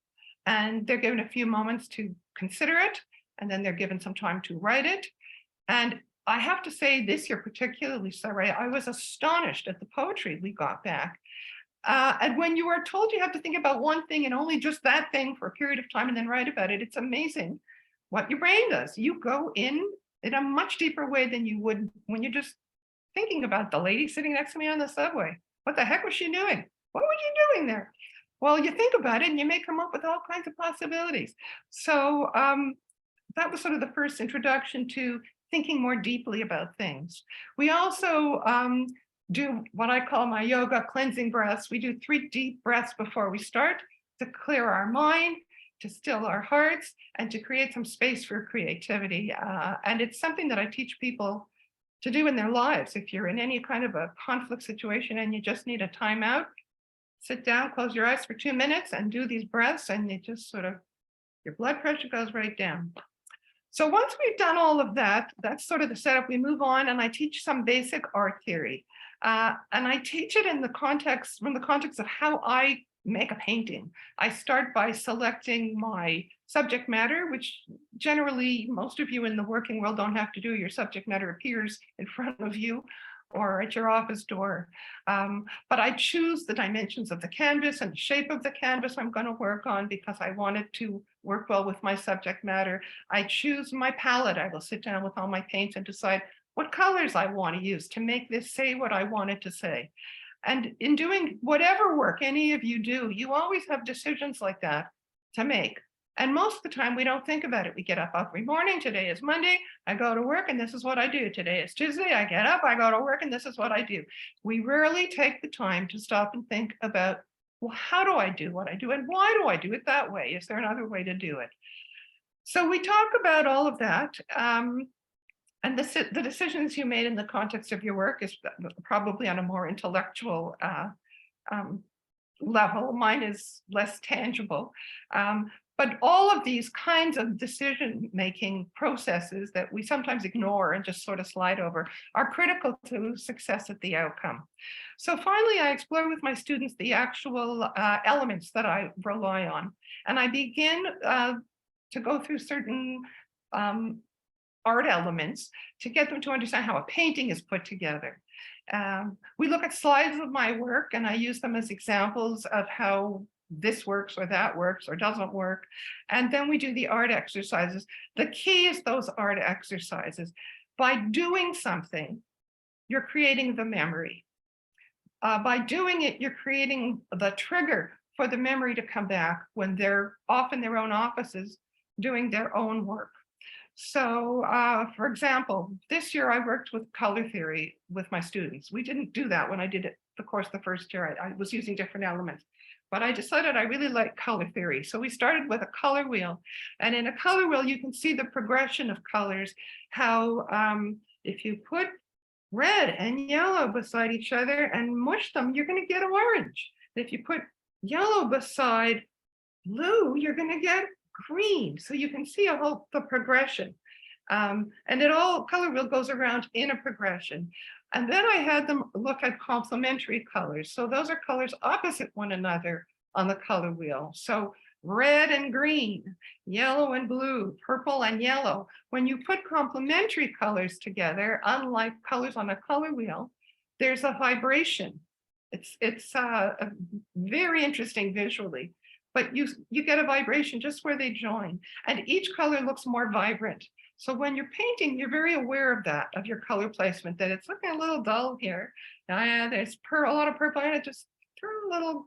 And they're given a few moments to consider it, and then they're given some time to write it. And I have to say this year particularly, Sarah, I was astonished at the poetry we got back. And when you are told you have to think about one thing and only just that thing for a period of time and then write about it, it's amazing what your brain does. You go in a much deeper way than you would when you're just thinking about the lady sitting next to me on the subway. What the heck was she doing? What was you doing there? Well, you think about it and you may come up with all kinds of possibilities. So that was sort of the first introduction to thinking more deeply about things. We also do what I call my yoga cleansing breaths. We do 3 deep breaths before we start to clear our mind, to still our hearts, and to create some space for creativity. And it's something that I teach people to do in their lives. If you're in any kind of a conflict situation and you just need a timeout, sit down, close your eyes for 2 minutes and do these breaths, and it just sort of, your blood pressure goes right down. So once we've done all of that, that's sort of the setup. We move on and I teach some basic art theory. And I teach it in the context, of how I make a painting. I start by selecting my subject matter, which generally most of you in the working world don't have to do. Your subject matter appears in front of you or at your office door. But I choose the dimensions of the canvas and the shape of the canvas I'm going to work on because I want it to work well with my subject matter. I choose my palette. I will sit down with all my paints and decide what colors I want to use to make this say what I want it to say. And in doing whatever work any of you do, you always have decisions like that to make. And most of the time we don't think about it. We get up every morning. Today is Monday. I go to work and this is what I do. Today is Tuesday. I get up, I go to work and this is what I do. We rarely take the time to stop and think about, well, how do I do what I do? And why do I do it that way? Is there another way to do it? So we talk about all of that. And the decisions you made in the context of your work is probably on a more intellectual level. Mine is less tangible. But all of these kinds of decision-making processes that we sometimes ignore and just sort of slide over are critical to success at the outcome. So finally, I explore with my students the actual elements that I rely on. And I begin to go through certain art elements to get them to understand how a painting is put together. We look at slides of my work and I use them as examples of how this works or that works or doesn't work. And then we do the art exercises. The key is those art exercises. By doing something, you're creating the memory. By doing it, you're creating the trigger for the memory to come back when they're off in their own offices doing their own work. So, for example, this year I worked with color theory with my students. We didn't do that when I did it, the course the first year. I was using different elements. But I decided I really like color theory. So we started with a color wheel. And in a color wheel, you can see the progression of colors, how if you put red and yellow beside each other and mush them, you're going to get orange. If you put yellow beside blue, you're going to get green. So you can see the progression. And it all, color wheel goes around in a progression. And then I had them look at complementary colors. So those are colors opposite one another on the color wheel. So red and green, yellow and blue, purple and yellow. When you put complementary colors together, unlike colors on a color wheel, there's a vibration. It's very interesting visually, but you get a vibration just where they join. And each color looks more vibrant. So when you're painting, you're very aware of that, of your color placement, that it's looking a little dull here. There's a lot of purple, and just throw a little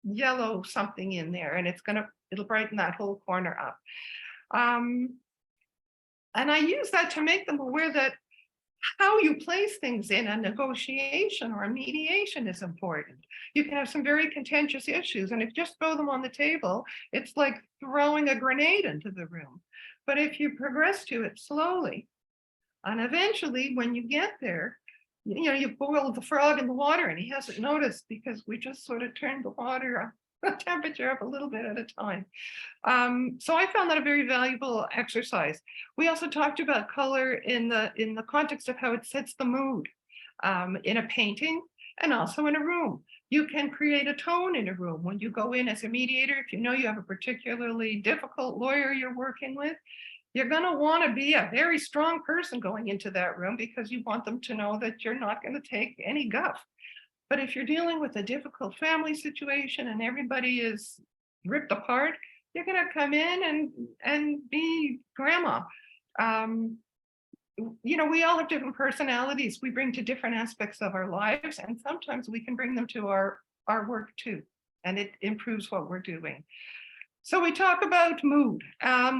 yellow something in there, and it'll brighten that whole corner up. And I use that to make them aware that how you place things in a negotiation or a mediation is important. You can have some very contentious issues, and if you just throw them on the table, it's like throwing a grenade into the room. But if you progress to it slowly, and eventually when you get there, you boil the frog in the water and he hasn't noticed because we just sort of turned the water up, the temperature up a little bit at a time. So I found that a very valuable exercise. We also talked about color in the context of how it sets the mood in a painting and also in a room. You can create a tone in a room when you go in as a mediator. If you know you have a particularly difficult lawyer you're working with, you're going to want to be a very strong person going into that room because you want them to know that you're not going to take any guff. But if you're dealing with a difficult family situation and everybody is ripped apart, you're going to come in and be grandma. We all have different personalities we bring to different aspects of our lives, and sometimes we can bring them to our work too, and it improves what we're doing. So we talk about mood.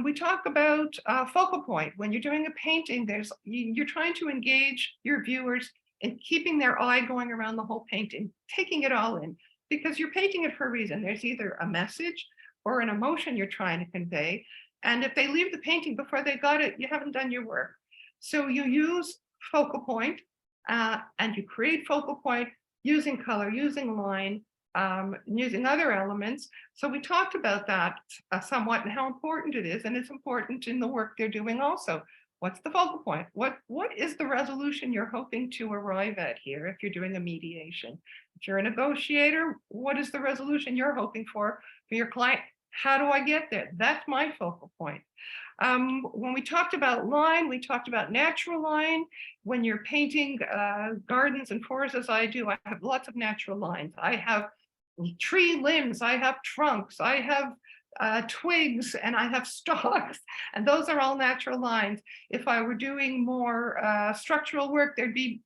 We talk about focal point. When you're doing a painting, you're trying to engage your viewers in keeping their eye going around the whole painting, taking it all in, because you're painting it for a reason. There's either a message or an emotion you're trying to convey. And if they leave the painting before they got it, you haven't done your work. So you use focal point and you create focal point using color, using line, using other elements. So we talked about that somewhat and how important it is, and it's important in the work they're doing also. What's the focal point? What is the resolution you're hoping to arrive at here if you're doing a mediation? If you're a negotiator, what is the resolution you're hoping for your client? How do I get there? That's my focal point. When we talked about line, we talked about natural line. When you're painting gardens and forests, as I do, I have lots of natural lines. I have tree limbs, I have trunks, I have twigs, and I have stalks, and those are all natural lines. If I were doing more structural work, there'd be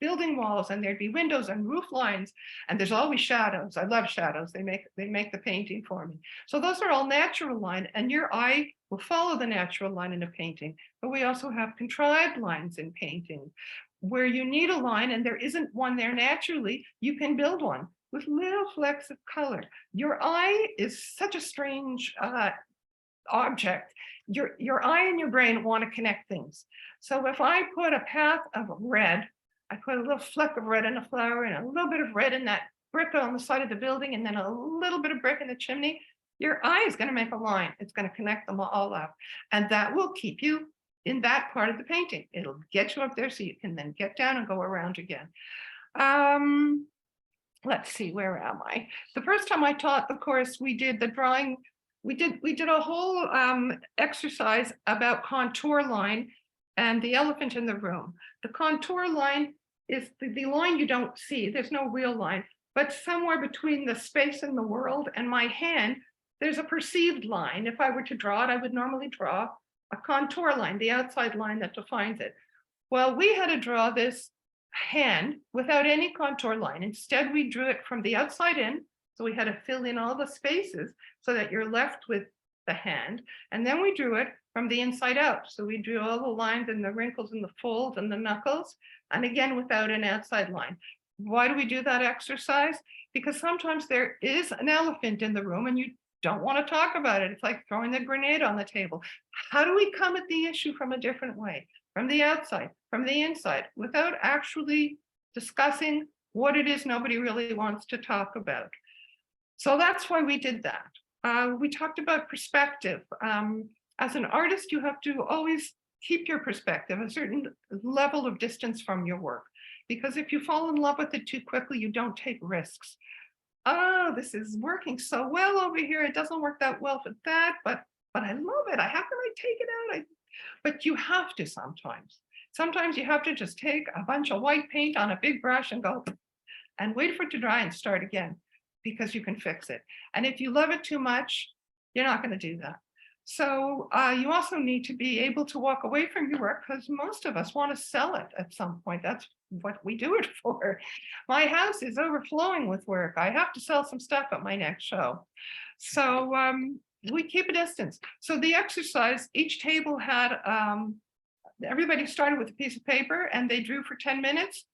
building walls, and there'd be windows and roof lines, and there's always shadows. I love shadows. They make the painting for me. So those are all natural line, and your eye will follow the natural line in a painting. But we also have contrived lines in painting. Where you need a line and there isn't one there naturally, you can build one with little flecks of color. Your eye is such a strange object. Your eye and your brain want to connect things. So if I put a path of red, I put a little fleck of red in a flower and a little bit of red in that brick on the side of the building, and then a little bit of brick in the chimney, your eye is going to make a line. It's going to connect them all up. And that will keep you in that part of the painting. It'll get you up there so you can then get down and go around again. Let's see, where am I? The first time I taught the course, we did the drawing. We did a whole exercise about contour line and the elephant in the room. The contour line is the line you don't see. There's no real line, but somewhere between the space in the world and my hand, there's a perceived line. If I were to draw it, I would normally draw a contour line, the outside line that defines it. Well, we had to draw this hand without any contour line. Instead, we drew it from the outside in. So we had to fill in all the spaces so that you're left with the hand. And then we drew it from the inside out. So we drew all the lines and the wrinkles and the folds and the knuckles, and again, without an outside line. Why do we do that exercise? Because sometimes there is an elephant in the room and you don't want to talk about it. It's like throwing a grenade on the table. How do we come at the issue from a different way? From the outside, from the inside, without actually discussing what it is nobody really wants to talk about. So that's why we did that. We talked about perspective. As an artist, you have to always keep your perspective, a certain level of distance from your work. Because if you fall in love with it too quickly, you don't take risks. Oh, this is working so well over here. It doesn't work that well for that, but I love it. How can I take it out? But you have to sometimes. Sometimes you have to just take a bunch of white paint on a big brush and go and wait for it to dry and start again, because you can fix it. And if you love it too much, you're not going to do that. So you also need to be able to walk away from your work, because most of us want to sell it at some point. That's what we do it for. My house is overflowing with work. I have to sell some stuff at my next show. So we keep a distance. So the exercise, each table had, everybody started with a piece of paper and they drew for 10 minutes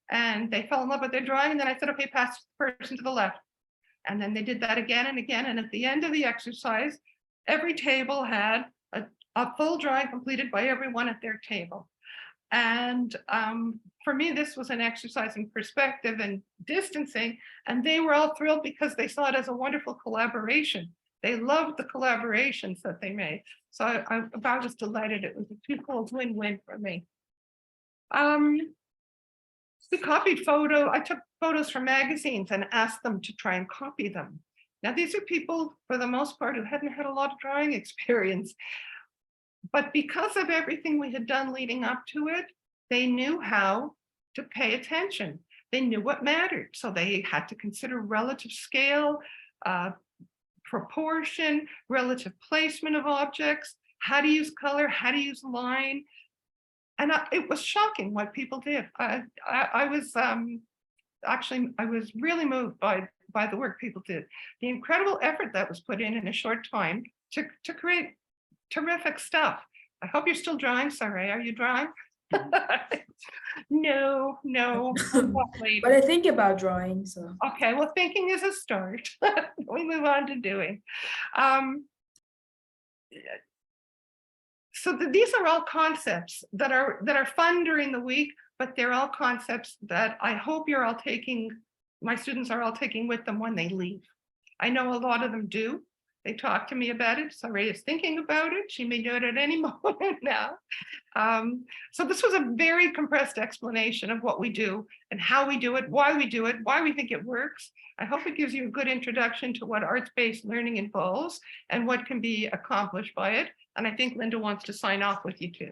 and they fell in love with their drawing. And then I said, okay, pass the person to the left. And then they did that again and again. And at the end of the exercise, every table had a full drawing completed by everyone at their table. And for me, this was an exercise in perspective and distancing. And they were all thrilled because they saw it as a wonderful collaboration. They loved the collaborations that they made. So I was delighted. It was a twofold win-win for me. We copied I took photos from magazines and asked them to try and copy them. Now, these are people, for the most part, who hadn't had a lot of drawing experience. But because of everything we had done leading up to it, they knew how to pay attention. They knew what mattered. So they had to consider relative scale, proportion, relative placement of objects, how to use color, how to use line. And it was shocking what people did. I was really moved by the work people did. The incredible effort that was put in a short time to create terrific stuff. I hope you're still drawing. Sorry, are you drawing? No. But I think about drawing, so. Okay, well, thinking is a start. We move on to doing. So these are all concepts that are fun during the week, but they're all concepts that I hope you're all taking my students are all taking with them when they leave. I know a lot of them do. They talk to me about it. Soraya is thinking about it. She may do it at any moment now. So this was a very compressed explanation of what we do and how we do it, why we think it works. I hope it gives you a good introduction to what arts-based learning involves and what can be accomplished by it. And I think Linda wants to sign off with you too.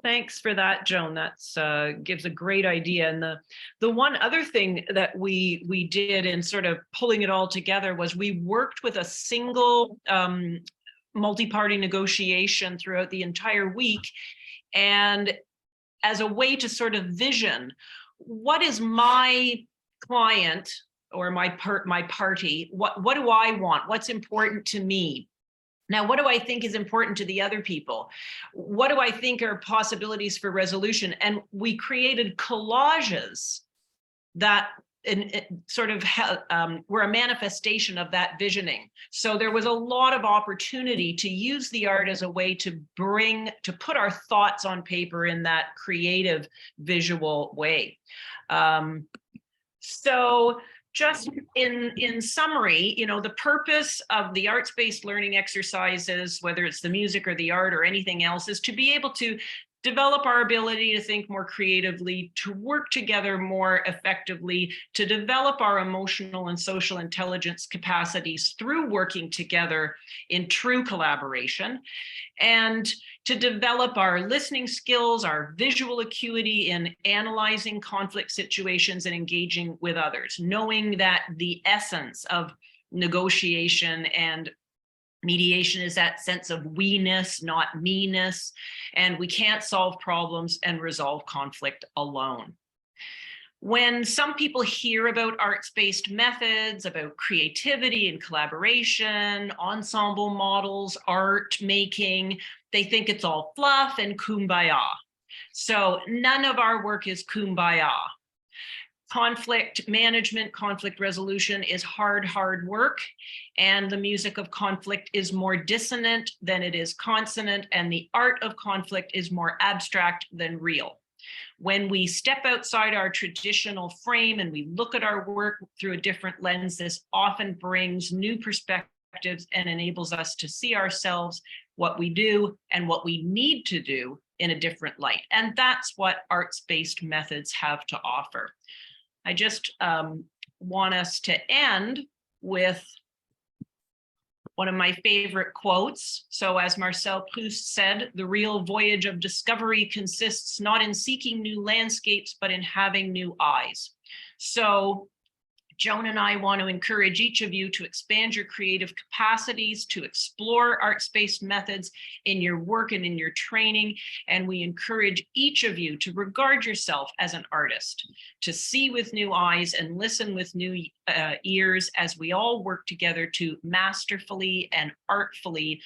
Thanks for that, Joan. That's gives a great idea. And the one other thing that we did in sort of pulling it all together was we worked with a single multi-party negotiation throughout the entire week. And as a way to sort of vision, what is my client or my party, what do I want? What's important to me? Now, what do I think is important to the other people? What do I think are possibilities for resolution? And we created collages that sort of were a manifestation of that visioning. So there was a lot of opportunity to use the art as a way to put our thoughts on paper in that creative visual way. So just in summary, you know, the purpose of the arts-based learning exercises, whether it's the music or the art or anything else, is to be able to develop our ability to think more creatively, to work together more effectively, to develop our emotional and social intelligence capacities through working together in true collaboration, and to develop our listening skills, our visual acuity in analyzing conflict situations and engaging with others, knowing that the essence of negotiation and mediation is that sense of we-ness, not me-ness, and we can't solve problems and resolve conflict alone. When some people hear about arts-based methods, about creativity and collaboration, ensemble models, art making, they think it's all fluff and kumbaya. So none of our work is kumbaya. Conflict management, conflict resolution is hard work, and the music of conflict is more dissonant than it is consonant, and the art of conflict is more abstract than real. When we step outside our traditional frame and we look at our work through a different lens, this often brings new perspectives and enables us to see ourselves, what we do, and what we need to do in a different light. And that's what arts-based methods have to offer. I just want us to end with one of my favorite quotes. So as Marcel Proust said, the real voyage of discovery consists not in seeking new landscapes, but in having new eyes. So Joan and I want to encourage each of you to expand your creative capacities, to explore arts-based methods in your work and in your training. And we encourage each of you to regard yourself as an artist, to see with new eyes and listen with new ears as we all work together to masterfully and artfully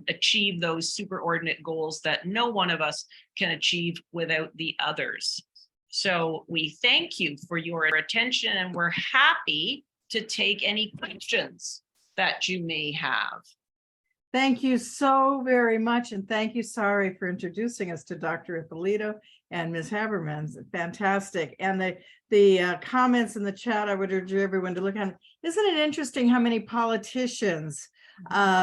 achieve those superordinate goals that no one of us can achieve without the others. So we thank you for your attention, and we're happy to take any questions that you may have. Thank you so very much. And thank you, Sari, for introducing us to Dr. Ippolito and Ms. Haberman. Fantastic. And the comments in the chat, I would urge everyone to look at. Isn't it interesting how many politicians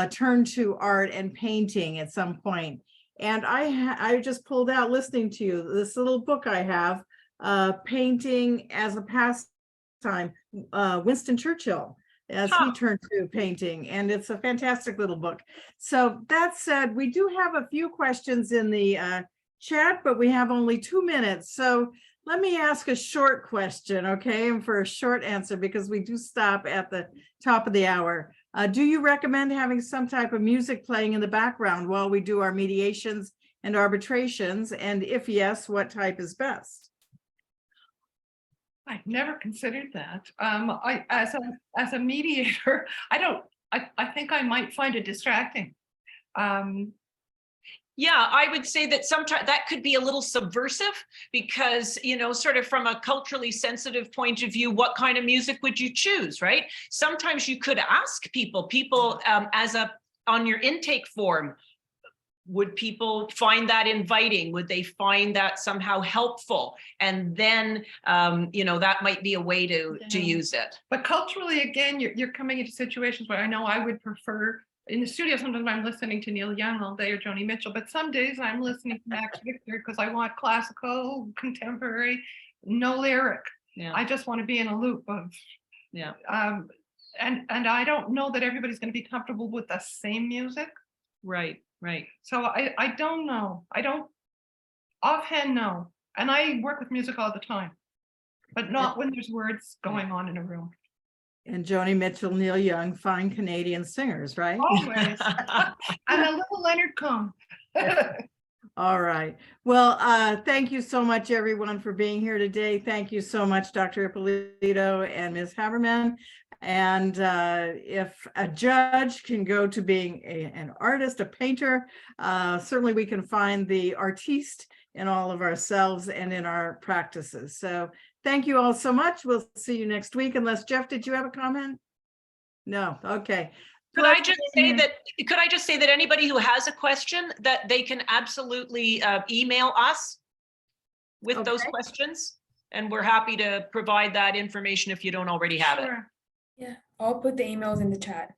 turn to art and painting at some point? And I just pulled out, listening to you, this little book I have, Painting as a Pastime, Winston Churchill, as he turned to painting, and it's a fantastic little book. So that said, we do have a few questions in the chat, but we have only 2 minutes. So let me ask a short question, okay, and for a short answer, because we do stop at the top of the hour. Do you recommend having some type of music playing in the background while we do our mediations and arbitrations? And if yes, what type is best? I've never considered that. As a mediator, I think I might find it distracting. Yeah, I would say that sometimes that could be a little subversive because, you know, sort of from a culturally sensitive point of view, what kind of music would you choose, right? Sometimes you could ask people on your intake form, would people find that inviting? Would they find that somehow helpful? And then, that might be a way to Yeah. use it. But culturally, again, you're coming into situations where I know I would prefer, in the studio, sometimes I'm listening to Neil Young all day or Joni Mitchell, but some days I'm listening to Max Richter because I want classical, contemporary, no lyric. Yeah. I just want to be in a loop of, Yeah. and I don't know that everybody's going to be comfortable with the same music. Right. So I don't know. I don't offhand know. And I work with music all the time, but not when there's words going on in a room. And Joni Mitchell, Neil Young, fine Canadian singers, right? Always. And a little Leonard Cohen. All right. Well, thank you so much, everyone, for being here today. Thank you so much, Dr. Ippolito and Ms. Haberman. And if a judge can go to being an artist, a painter, certainly we can find the artiste in all of ourselves and in our practices. So thank you all so much. We'll see you next week. Unless, Jeff, did you have a comment? No. Okay. Could I just say that anybody who has a question, that they can absolutely email us with those Okay. questions, and we're happy to provide that information if you don't already have it. Sure. Yeah, I'll put the emails in the chat.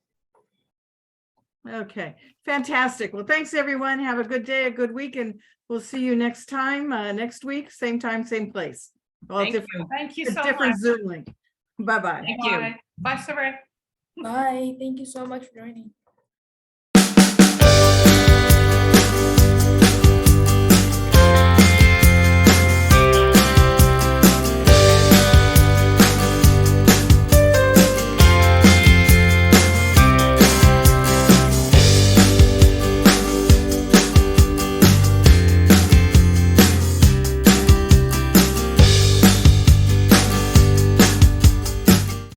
Okay, fantastic. Well, thanks, everyone. Have a good day, a good week, and we'll see you next time, next week, same time, same place. Well, Thank you. Thank you a so different much. Zoom link. Bye-bye. Thank you. Bye. Bye, Saray. Bye. Thank you so much for joining.